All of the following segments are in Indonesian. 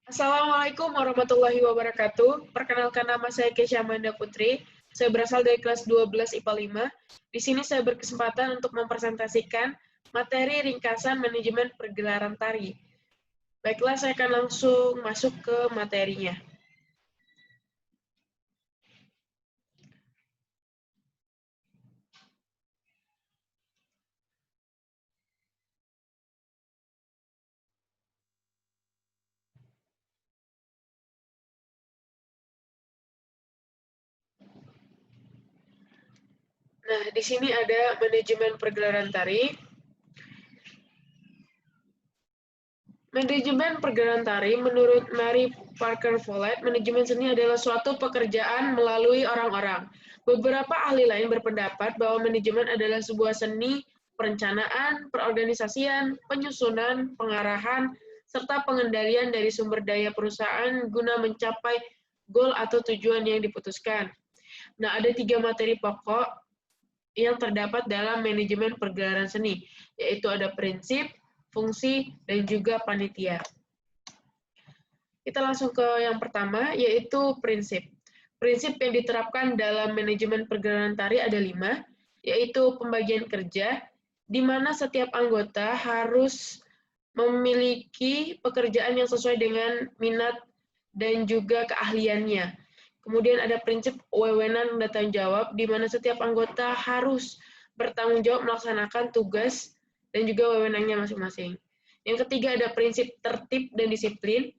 Assalamualaikum warahmatullahi wabarakatuh. Perkenalkan, nama saya Kesha Amanda Putri. Saya berasal dari kelas 12 IPA 5. Di sini saya berkesempatan untuk mempresentasikan materi ringkasan manajemen pergelaran tari. Baiklah, saya akan langsung masuk ke materinya. Nah, di sini ada manajemen pergelaran tari. Manajemen pergerakan tari, menurut Mary Parker Follett, manajemen seni adalah suatu pekerjaan melalui orang-orang. Beberapa ahli lain berpendapat bahwa manajemen adalah sebuah seni perencanaan, perorganisasian, penyusunan, pengarahan, serta pengendalian dari sumber daya perusahaan guna mencapai goal atau tujuan yang diputuskan. Nah, ada 3 materi pokok yang terdapat dalam manajemen pergelaran seni, yaitu ada prinsip, fungsi, dan juga panitia. Kita langsung ke yang pertama, yaitu prinsip. Prinsip yang diterapkan dalam manajemen pergerakan tari ada 5, yaitu pembagian kerja, di mana setiap anggota harus memiliki pekerjaan yang sesuai dengan minat dan juga keahliannya. Kemudian ada prinsip wewenang dan tanggung jawab, di mana setiap anggota harus bertanggung jawab melaksanakan tugas dan juga wewenangnya masing-masing. Yang ketiga ada prinsip tertib dan disiplin,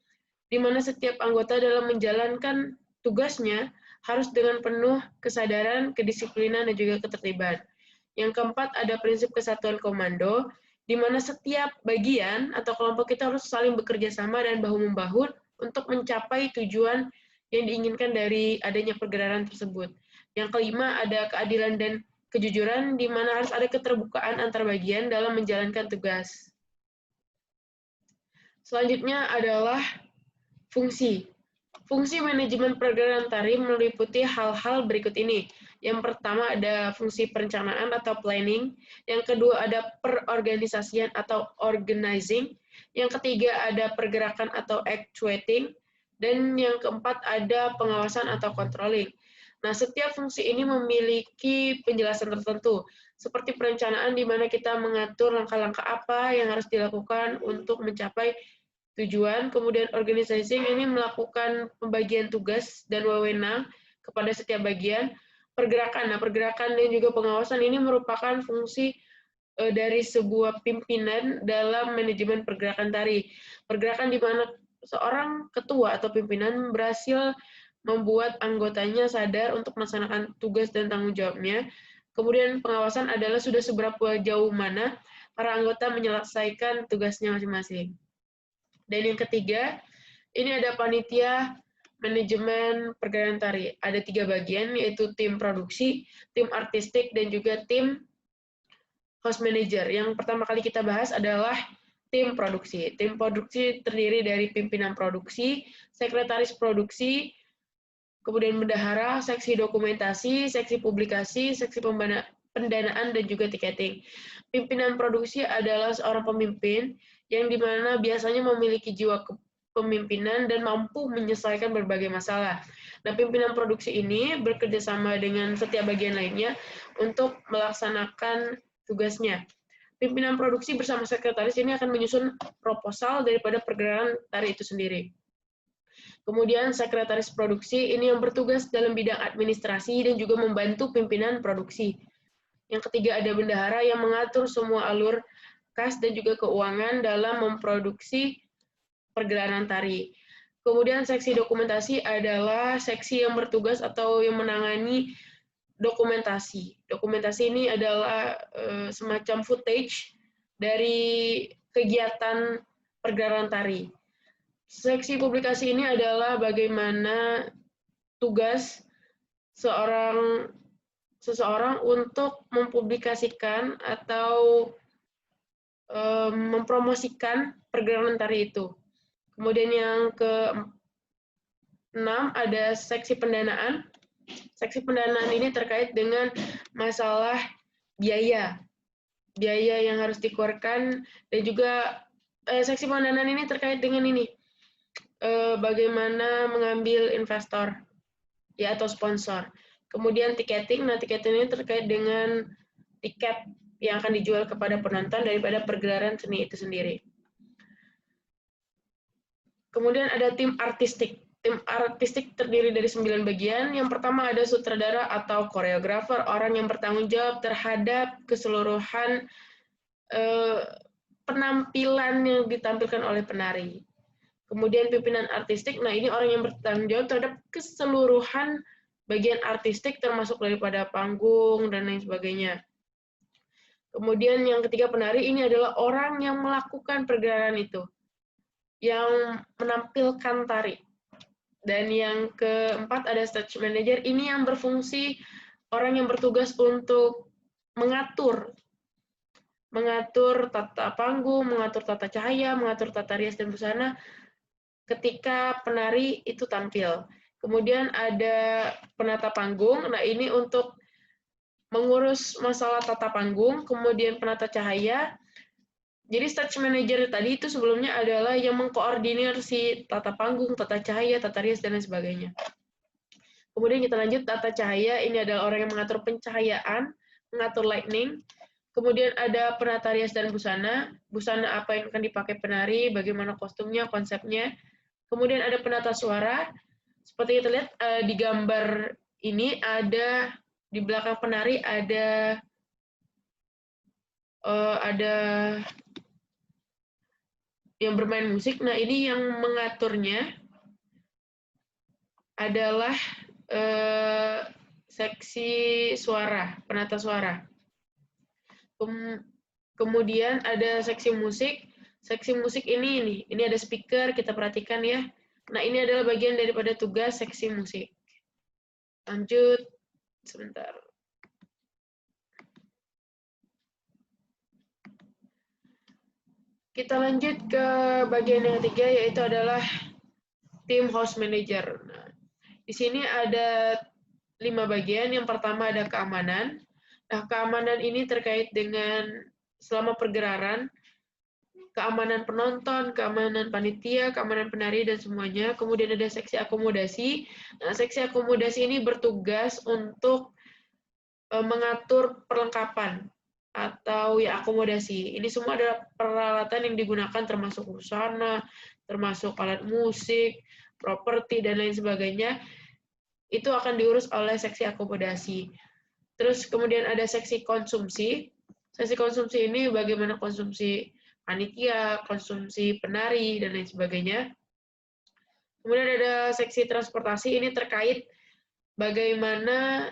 di mana setiap anggota dalam menjalankan tugasnya harus dengan penuh kesadaran, kedisiplinan, dan juga ketertiban. Yang keempat ada prinsip kesatuan komando, di mana setiap bagian atau kelompok kita harus saling bekerja sama dan bahu-membahu untuk mencapai tujuan yang diinginkan dari adanya pergerakan tersebut. Yang kelima ada keadilan dan kejujuran, di mana harus ada keterbukaan antar bagian dalam menjalankan tugas. Selanjutnya adalah fungsi. Fungsi manajemen pergerakan tari meliputi hal-hal berikut ini. Yang pertama ada fungsi perencanaan atau planning, yang kedua ada perorganisasian atau organizing, yang ketiga ada pergerakan atau actuating, dan yang keempat ada pengawasan atau controlling. Nah, setiap fungsi ini memiliki penjelasan tertentu, seperti perencanaan di mana kita mengatur langkah-langkah apa yang harus dilakukan untuk mencapai tujuan, kemudian organizing ini melakukan pembagian tugas dan wewenang kepada setiap bagian. Pergerakan, nah pergerakan dan juga pengawasan ini merupakan fungsi dari sebuah pimpinan dalam manajemen pergerakan tari. Pergerakan di mana seorang ketua atau pimpinan berhasil membuat anggotanya sadar untuk melaksanakan tugas dan tanggung jawabnya. Kemudian pengawasan adalah sudah seberapa jauh mana para anggota menyelesaikan tugasnya masing-masing. Dan yang ketiga, ini ada panitia manajemen pergerakan tari. Ada 3 bagian, yaitu tim produksi, tim artistik, dan juga tim host manager. Yang pertama kali kita bahas adalah tim produksi. Tim produksi terdiri dari pimpinan produksi, sekretaris produksi, kemudian bendahara, seksi dokumentasi, seksi publikasi, seksi pendanaan, dan juga tiketing. Pimpinan produksi adalah seorang pemimpin yang dimana biasanya memiliki jiwa kepemimpinan dan mampu menyelesaikan berbagai masalah. Nah, pimpinan produksi ini bekerja sama dengan setiap bagian lainnya untuk melaksanakan tugasnya. Pimpinan produksi bersama sekretaris ini akan menyusun proposal daripada pergerakan tari itu sendiri. Kemudian sekretaris produksi ini yang bertugas dalam bidang administrasi dan juga membantu pimpinan produksi. Yang ketiga ada bendahara yang mengatur semua alur kas dan juga keuangan dalam memproduksi pergerakan tari. Kemudian seksi dokumentasi adalah seksi yang bertugas atau yang menangani dokumentasi. Dokumentasi ini adalah semacam footage dari kegiatan pergerakan tari. Seksi publikasi ini adalah bagaimana tugas seseorang untuk mempublikasikan atau mempromosikan pergerakan tari itu. Kemudian yang ke-6 ada seksi pendanaan. Seksi pendanaan ini terkait dengan masalah biaya yang harus dikeluarkan, dan juga seksi pendanaan ini terkait dengan ini, bagaimana mengambil investor ya atau sponsor. Kemudian tiketing, nah tiketing ini terkait dengan tiket yang akan dijual kepada penonton daripada pergelaran seni itu sendiri. Kemudian ada tim artistik. Tim artistik terdiri dari 9 bagian. Yang pertama ada sutradara atau koreografer, orang yang bertanggung jawab terhadap keseluruhan penampilan yang ditampilkan oleh penari. Kemudian pimpinan artistik, nah ini orang yang bertanggung jawab terhadap keseluruhan bagian artistik termasuk daripada panggung dan lain sebagainya. Kemudian yang ketiga penari, ini adalah orang yang melakukan pergerakan itu, yang menampilkan tari. Dan yang keempat ada stage manager, ini yang berfungsi orang yang bertugas untuk mengatur tata panggung, mengatur tata cahaya, mengatur tata rias dan busana ketika penari itu tampil. Kemudian ada penata panggung, nah ini untuk mengurus masalah tata panggung, kemudian penata cahaya. Jadi stage manager tadi itu sebelumnya adalah yang mengkoordinir si tata panggung, tata cahaya, tata rias, dan lain sebagainya. Kemudian kita lanjut, tata cahaya, ini adalah orang yang mengatur pencahayaan, mengatur lighting. Kemudian ada penata rias dan busana, busana apa yang akan dipakai penari, bagaimana kostumnya, konsepnya. Kemudian ada penata suara, seperti kita lihat di gambar ini ada di belakang penari ada yang bermain musik. Nah ini yang mengaturnya adalah seksi suara, penata suara. Kemudian ada seksi musik. Seksi musik ini ada speaker, kita perhatikan ya. Nah, ini adalah bagian daripada tugas seksi musik. Lanjut, sebentar. Kita lanjut ke bagian yang ketiga, yaitu adalah tim house manager. Nah, di sini ada 5 bagian. Yang pertama ada keamanan. Nah, keamanan ini terkait dengan selama pergerakan, keamanan penonton, keamanan panitia, keamanan penari, dan semuanya. Kemudian ada seksi akomodasi. Nah, seksi akomodasi ini bertugas untuk mengatur perlengkapan atau ya akomodasi. Ini semua adalah peralatan yang digunakan termasuk busana, termasuk alat musik, properti, dan lain sebagainya. Itu akan diurus oleh seksi akomodasi. Terus kemudian ada seksi konsumsi. Seksi konsumsi ini bagaimana konsumsi panitia, konsumsi penari, dan lain sebagainya. Kemudian ada seksi transportasi, ini terkait bagaimana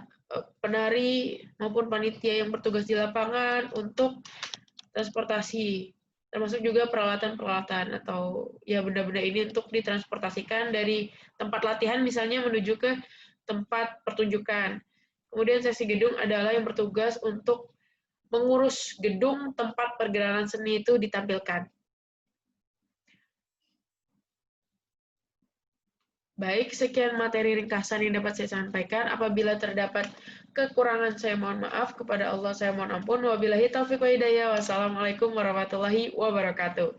penari maupun panitia yang bertugas di lapangan untuk transportasi, termasuk juga peralatan-peralatan atau ya benda-benda ini untuk ditransportasikan dari tempat latihan misalnya menuju ke tempat pertunjukan. Kemudian seksi gedung adalah yang bertugas untuk mengurus gedung tempat pergerakan seni itu ditampilkan. Baik, sekian materi ringkasan yang dapat saya sampaikan. Apabila terdapat kekurangan, saya mohon maaf. Kepada Allah, saya mohon ampun. Wabillahi taufiq wa hidayah. Wassalamualaikum warahmatullahi wabarakatuh.